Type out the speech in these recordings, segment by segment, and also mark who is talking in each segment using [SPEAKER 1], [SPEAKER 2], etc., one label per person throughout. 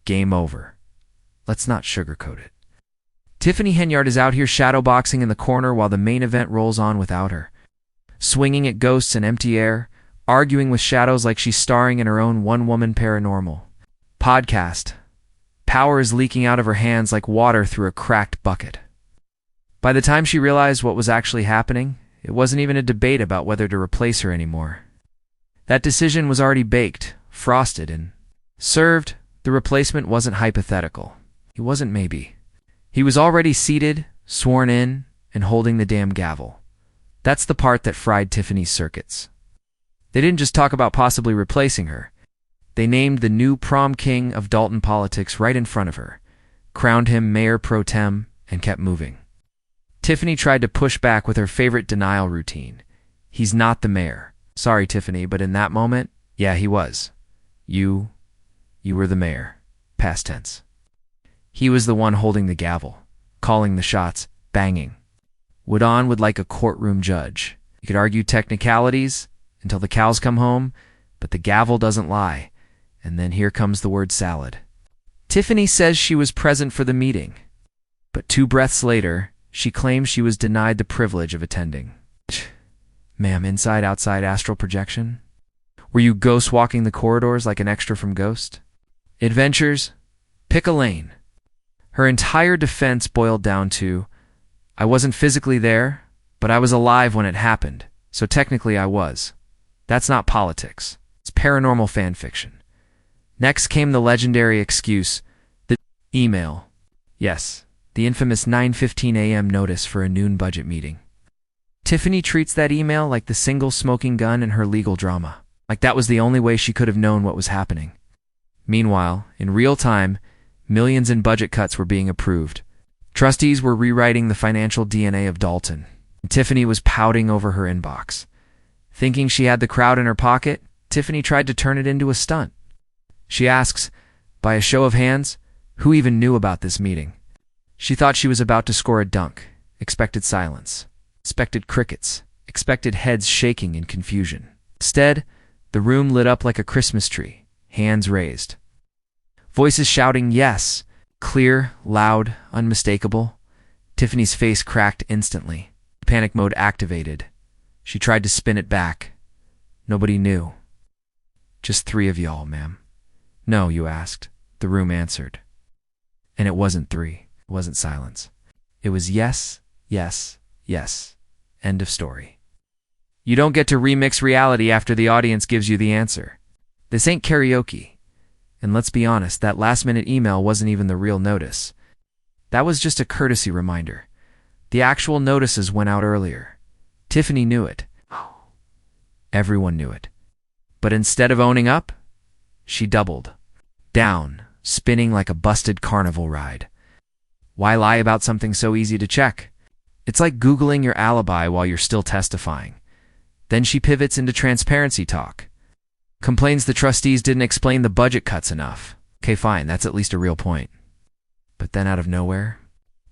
[SPEAKER 1] Game over. Let's not sugarcoat it. Tiffany Henyard is out here shadowboxing in the corner while the main event rolls on without her. Swinging at ghosts and empty air, arguing with shadows like she's starring in her own one-woman paranormal podcast. Power is leaking out of her hands like water through a cracked bucket. By the time she realized what was actually happening, it wasn't even a debate about whether to replace her anymore. That decision was already baked, frosted, and served. The replacement wasn't hypothetical. He wasn't maybe. He was already seated, sworn in, and holding the damn gavel. That's the part that fried Tiffany's circuits. They didn't just talk about possibly replacing her. They named the new prom king of Dalton politics right in front of her, crowned him mayor pro tem, and kept moving. Tiffany tried to push back with her favorite denial routine. He's not the mayor. Sorry, Tiffany, but in that moment, yeah, he was. You were the mayor. Past tense. He was the one holding the gavel, calling the shots, banging. Would like a courtroom judge. You could argue technicalities until the cows come home, but the gavel doesn't lie. And then here comes the word salad. Tiffany says she was present for the meeting, but 2 breaths later, she claims she was denied the privilege of attending. Ma'am, inside, outside, astral projection? Were you ghost walking the corridors like an extra from Ghost? Adventures? Pick a lane. Her entire defense boiled down to, I wasn't physically there, but I was alive when it happened, so technically I was. That's not politics. It's paranormal fan fiction. Next came the legendary excuse, the email. Yes, the infamous 9:15 a.m. notice for a noon budget meeting. Tiffany treats that email like the single smoking gun in her legal drama, like that was the only way she could have known what was happening. Meanwhile, in real time, millions in budget cuts were being approved. Trustees were rewriting the financial DNA of Dalton, and Tiffany was pouting over her inbox. Thinking she had the crowd in her pocket, Tiffany tried to turn it into a stunt. She asks, by a show of hands, who even knew about this meeting? She thought she was about to score a dunk, expected silence, expected crickets, expected heads shaking in confusion. Instead, the room lit up like a Christmas tree, hands raised. Voices shouting yes, clear, loud, unmistakable. Tiffany's face cracked instantly. Panic mode activated. She tried to spin it back. Nobody knew. Just 3 of y'all, ma'am. No, you asked. The room answered. And it wasn't 3. It wasn't silence. It was yes, yes, yes. End of story. You don't get to remix reality after the audience gives you the answer. This ain't karaoke. And let's be honest, that last-minute email wasn't even the real notice. That was just a courtesy reminder. The actual notices went out earlier. Tiffany knew it. Everyone knew it. But instead of owning up, she doubled. Down, spinning like a busted carnival ride. Why lie about something so easy to check? It's like Googling your alibi while you're still testifying. Then she pivots into transparency talk. Complains the trustees didn't explain the budget cuts enough. Okay, fine, that's at least a real point. But then out of nowhere,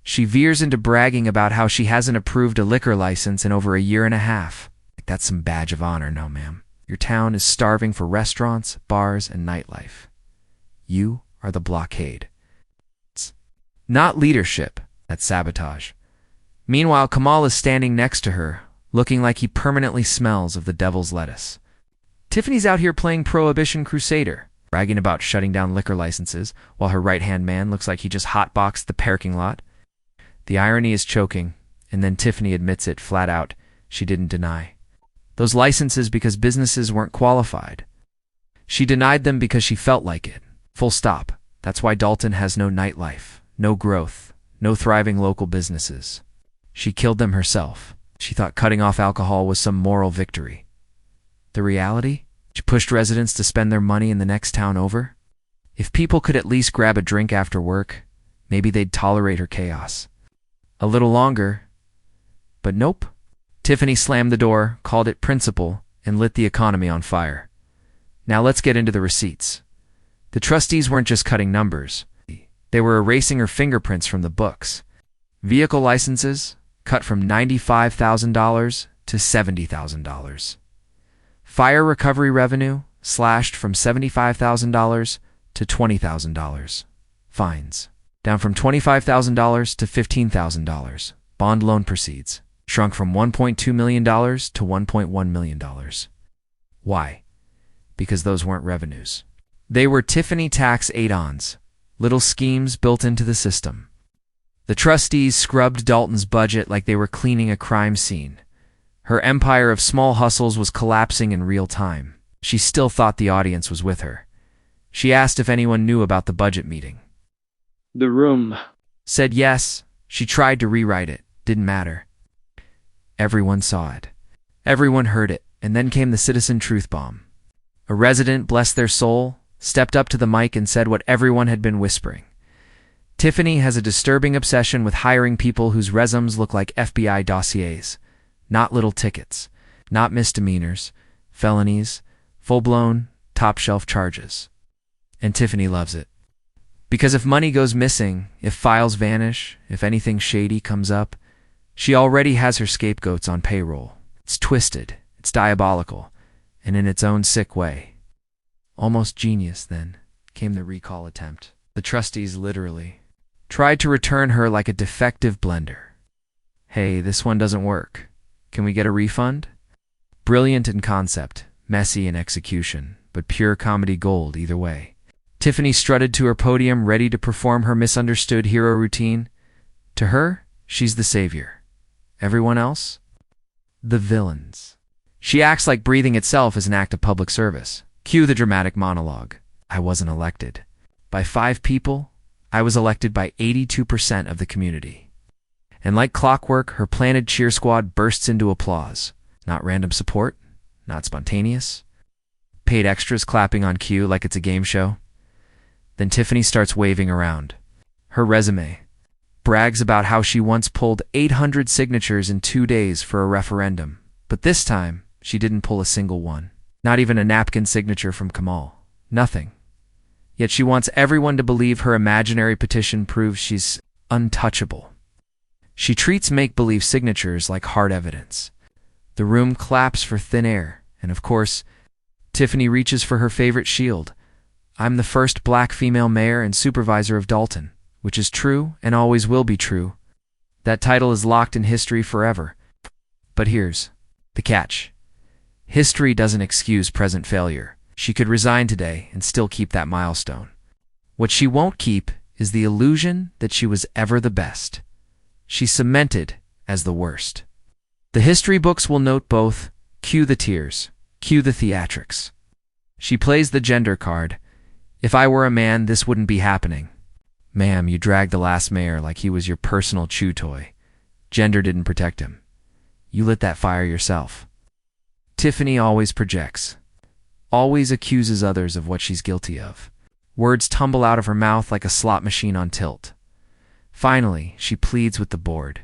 [SPEAKER 1] she veers into bragging about how she hasn't approved a liquor license in over a year and a half. Like that's some badge of honor, no ma'am. Your town is starving for restaurants, bars, and nightlife. You are the blockade. It's not leadership, that's sabotage. Meanwhile, Kamal is standing next to her, looking like he permanently smells of the devil's lettuce. Tiffany's out here playing Prohibition Crusader, bragging about shutting down liquor licenses, while her right-hand man looks like he just hotboxed the parking lot. The irony is choking, and then Tiffany admits it flat out. She didn't deny those licenses because businesses weren't qualified. She denied them because she felt like it. Full stop. That's why Dalton has no nightlife, no growth, no thriving local businesses. She killed them herself. She thought cutting off alcohol was some moral victory. The reality? She pushed residents to spend their money in the next town over. If people could at least grab a drink after work, maybe they'd tolerate her chaos. A little longer. But nope. Tiffany slammed the door, called it principle, and lit the economy on fire. Now let's get into the receipts. The trustees weren't just cutting numbers. They were erasing her fingerprints from the books. Vehicle licenses cut from $95,000 to $70,000. Fire recovery revenue slashed from $75,000 to $20,000. Fines. Down from $25,000 to $15,000. Bond loan proceeds. Shrunk from $1.2 million to $1.1 million. Why? Because those weren't revenues. They were Tiffany tax add-ons, little schemes built into the system. The trustees scrubbed Dalton's budget like they were cleaning a crime scene. Her empire of small hustles was collapsing in real time. She still thought the audience was with her. She asked if anyone knew about the budget meeting.
[SPEAKER 2] The room
[SPEAKER 1] Said yes. She tried to rewrite it. Didn't matter. Everyone saw it. Everyone heard it, and then came the citizen truth bomb. A resident, bless their soul, stepped up to the mic and said what everyone had been whispering. Tiffany has a disturbing obsession with hiring people whose resumes look like FBI dossiers. Not little tickets, not misdemeanors, felonies, full-blown, top-shelf charges. And Tiffany loves it. Because if money goes missing, if files vanish, if anything shady comes up, she already has her scapegoats on payroll. It's twisted, it's diabolical, and in its own sick way. Almost genius, then, came the recall attempt. The trustees literally tried to return her like a defective blender. Hey, this one doesn't work. Can we get a refund? Brilliant in concept, messy in execution, but pure comedy gold either way. Tiffany strutted to her podium ready to perform her misunderstood hero routine. To her, she's the savior. Everyone else? The villains. She acts like breathing itself is an act of public service. Cue the dramatic monologue. I wasn't elected by 5 people. I was elected by 82% of the community. And like clockwork, her planted cheer squad bursts into applause. Not random support, not spontaneous. Paid extras clapping on cue like it's a game show. Then Tiffany starts waving around. Her resume brags about how she once pulled 800 signatures in 2 days for a referendum. But this time, she didn't pull a single one. Not even a napkin signature from Kamal. Nothing. Yet she wants everyone to believe her imaginary petition proves she's untouchable. She treats make-believe signatures like hard evidence. The room claps for thin air, and of course, Tiffany reaches for her favorite shield. I'm the first black female mayor and supervisor of Dalton, which is true and always will be true. That title is locked in history forever. But here's the catch. History doesn't excuse present failure. She could resign today and still keep that milestone. What she won't keep is the illusion that she was ever the best. She's cemented as the worst. The history books will note both. Cue the tears. Cue the theatrics. She plays the gender card. If I were a man, this wouldn't be happening. Ma'am, you dragged the last mayor like he was your personal chew toy. Gender didn't protect him. You lit that fire yourself. Tiffany always projects. Always accuses others of what she's guilty of. Words tumble out of her mouth like a slot machine on tilt. Finally, she pleads with the board.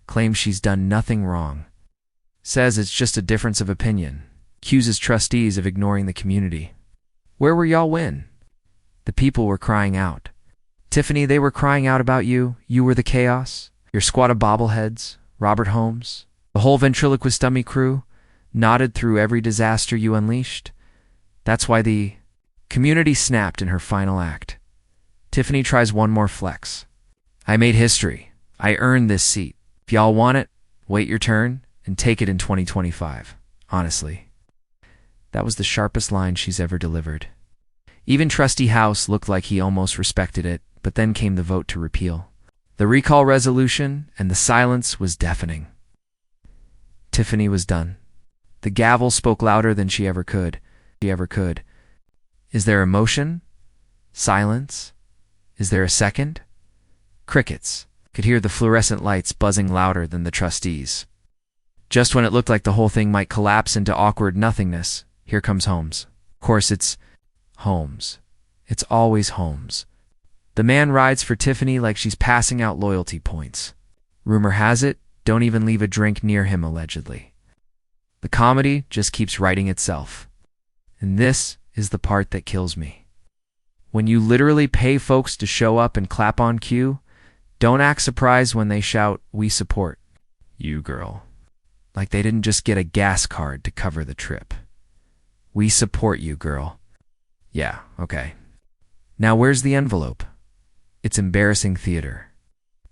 [SPEAKER 1] Claims she's done nothing wrong. Says it's just a difference of opinion. Accuses trustees of ignoring the community. Where were y'all when? The people were crying out. Tiffany, they were crying out about you. You were the chaos. Your squad of bobbleheads, Robert Holmes, the whole ventriloquist dummy crew, nodded through every disaster you unleashed. That's why the community snapped in her final act. Tiffany tries one more flex. I made history. I earned this seat. If y'all want it, wait your turn and take it in 2025. Honestly. That was the sharpest line she's ever delivered. Even Trustee House looked like he almost respected it, but then came the vote to repeal the recall resolution, and the silence was deafening. Tiffany was done. The gavel spoke louder than she ever could. Is there emotion? Silence? Is there a second? Crickets. Could hear the fluorescent lights buzzing louder than the trustees. Just when it looked like the whole thing might collapse into awkward nothingness, here comes Holmes. Of course, it's Holmes. It's always Holmes. The man rides for Tiffany like she's passing out loyalty points. Rumor has it, don't even leave a drink near him, allegedly. The comedy just keeps writing itself. And this is the part that kills me. When you literally pay folks to show up and clap on cue, don't act surprised when they shout, "We support you, girl." Like they didn't just get a gas card to cover the trip. We support you, girl. Yeah, okay. Now where's the envelope? It's embarrassing theater.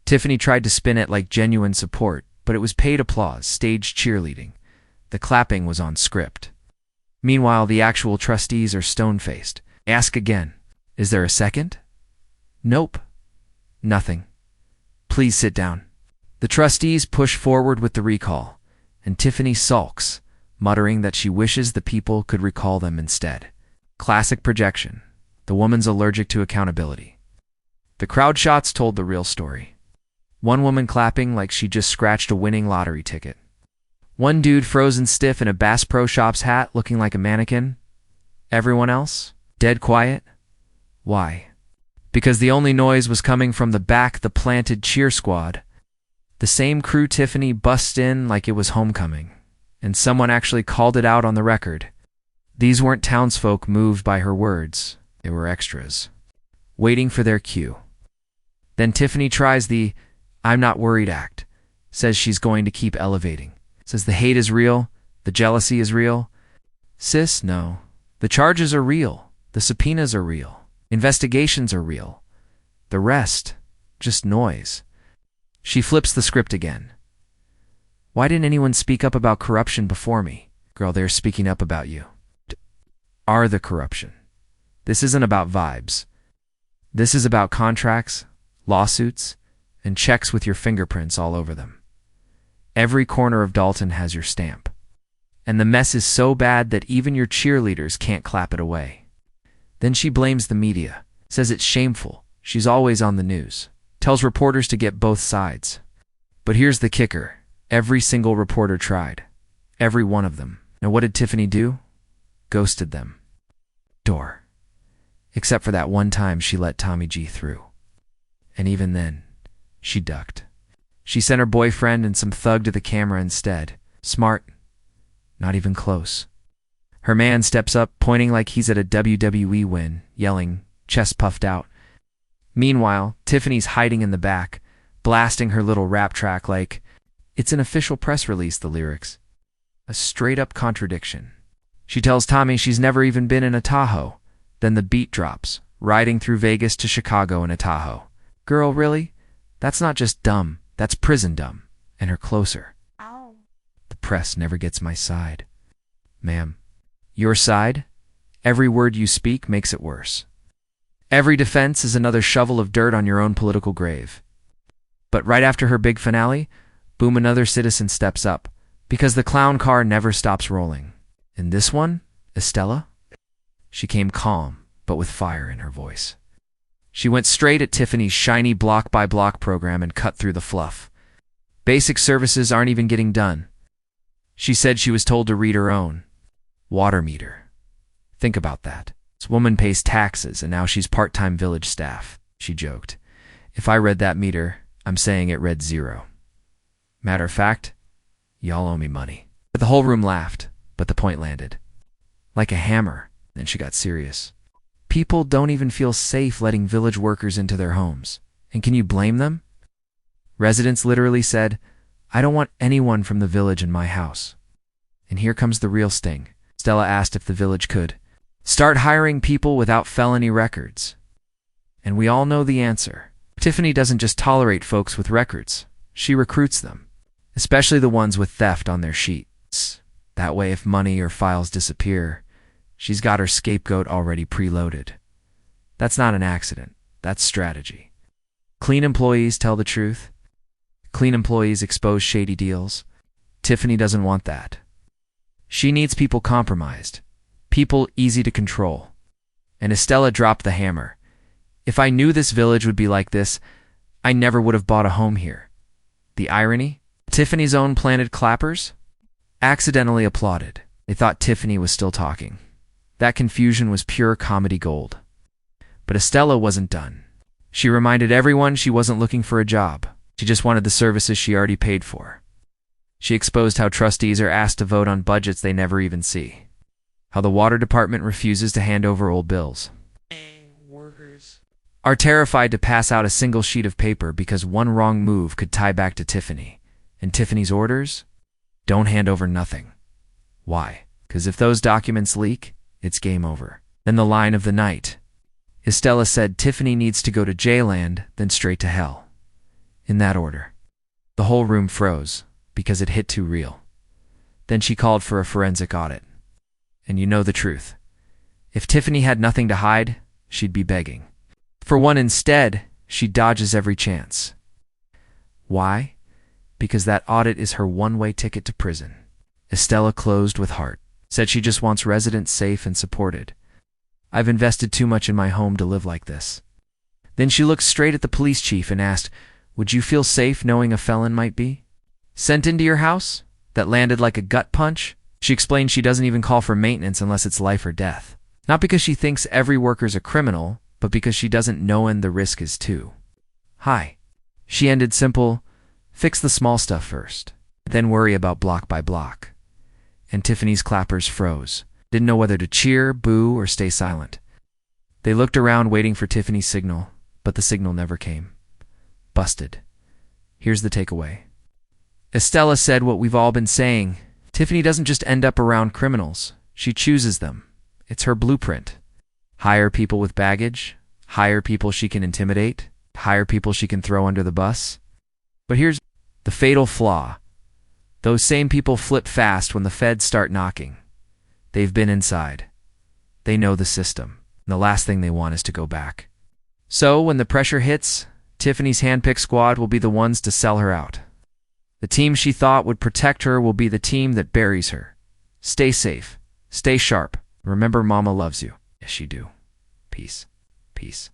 [SPEAKER 1] Tiffany tried to spin it like genuine support, but it was paid applause, staged cheerleading. The clapping was on script. Meanwhile, the actual trustees are stone-faced. Ask again. Is there a second? Nope. Nothing. Please sit down. The trustees push forward with the recall, and Tiffany sulks, muttering that she wishes the people could recall them instead. Classic projection. The woman's allergic to accountability. The crowd shots told the real story. One woman clapping like she just scratched a winning lottery ticket. One dude frozen stiff in a Bass Pro Shops hat looking like a mannequin. Everyone else? Dead quiet. Why? Because the only noise was coming from the back, the planted cheer squad. The same crew Tiffany busts in like it was homecoming, and someone actually called it out on the record. These weren't townsfolk moved by her words. They were extras, waiting for their cue. Then Tiffany tries the "I'm not worried" act, says she's going to keep elevating, says the hate is real, the jealousy is real. Sis, no. The charges are real, the subpoenas are real, investigations are real. The rest, just noise. She flips the script again. Why didn't anyone speak up about corruption before me? Girl, they're speaking up about you. Are the corruption. This isn't about vibes. This is about contracts, lawsuits, and checks with your fingerprints all over them. Every corner of Dalton has your stamp. And the mess is so bad that even your cheerleaders can't clap it away. Then she blames the media, says it's shameful, she's always on the news, tells reporters to get both sides. But here's the kicker. Every single reporter tried. Every one of them. Now what did Tiffany do? Ghosted them. Door. Except for that one time she let Tommy G through. And even then, she ducked. She sent her boyfriend and some thug to the camera instead. Smart. Not even close. Her man steps up, pointing like he's at a WWE win, yelling, chest puffed out. Meanwhile, Tiffany's hiding in the back, blasting her little rap track like, it's an official press release, the lyrics. A straight-up contradiction. She tells Tommy she's never even been in a Tahoe. Then the beat drops, riding through Vegas to Chicago in a Tahoe. Girl, really? That's not just dumb, that's prison dumb. And her closer.
[SPEAKER 3] Ow.
[SPEAKER 1] The press never gets my side. Ma'am, your side? Every word you speak makes it worse. Every defense is another shovel of dirt on your own political grave. But right after her big finale, boom, another citizen steps up, because the clown car never stops rolling. And this one, Estella? She came calm, but with fire in her voice. She went straight at Tiffany's shiny block-by-block program and cut through the fluff. Basic services aren't even getting done. She said she was told to read her own water meter. Think about that. This woman pays taxes, and now she's part-time village staff, she joked. If I read that meter, I'm saying it read 0. Matter of fact, y'all owe me money. But the whole room laughed, but the point landed. Like a hammer. Then she got serious. People don't even feel safe letting village workers into their homes. And can you blame them? Residents literally said, I don't want anyone from the village in my house. And here comes the real sting. Stella asked if the village could start hiring people without felony records. And we all know the answer. Tiffany doesn't just tolerate folks with records. She recruits them, especially the ones with theft on their sheets. That way, if money or files disappear, she's got her scapegoat already preloaded. That's not an accident. That's strategy. Clean employees tell the truth. Clean employees expose shady deals. Tiffany doesn't want that. She needs people compromised, people easy to control. And Estella dropped the hammer. If I knew this village would be like this, I never would have bought a home here. The irony? Tiffany's own planted clappers accidentally applauded. They thought Tiffany was still talking. That confusion was pure comedy gold. But Estella wasn't done. She reminded everyone she wasn't looking for a job. She just wanted the services she already paid for. She exposed how trustees are asked to vote on budgets they never even see. How the water department refuses to hand over old bills.
[SPEAKER 3] Workers
[SPEAKER 1] Are terrified to pass out a single sheet of paper because one wrong move could tie back to Tiffany. And Tiffany's orders? Don't hand over nothing. Why? Because if those documents leak, it's game over. Then the line of the night. Estella said Tiffany needs to go to J-land, then straight to hell. In that order. The whole room froze, because it hit too real. Then she called for a forensic audit. And you know the truth. If Tiffany had nothing to hide, she'd be begging. For one instead, she dodges every chance. Why? Because that audit is her one-way ticket to prison. Estella closed with heart. Said she just wants residents safe and supported. I've invested too much in my home to live like this. Then she looked straight at the police chief and asked, would you feel safe knowing a felon might be sent into your house? That landed like a gut punch. She explained she doesn't even call for maintenance unless it's life or death. Not because she thinks every worker's a criminal, but because she doesn't know when the risk is too high. She ended simple, fix the small stuff first, then worry about block by block. And Tiffany's clappers froze. Didn't know whether to cheer, boo, or stay silent. They looked around waiting for Tiffany's signal, but the signal never came. Busted. Here's the takeaway. Estella said what we've all been saying. Tiffany doesn't just end up around criminals. She chooses them. It's her blueprint. Hire people with baggage. Hire people she can intimidate. Hire people she can throw under the bus. But here's the fatal flaw. Those same people flip fast when the feds start knocking. They've been inside. They know the system. And the last thing they want is to go back. So when the pressure hits, Tiffany's handpicked squad will be the ones to sell her out. The team she thought would protect her will be the team that buries her. Stay safe. Stay sharp. Remember, Mama loves you. Yes, you do. Peace. Peace.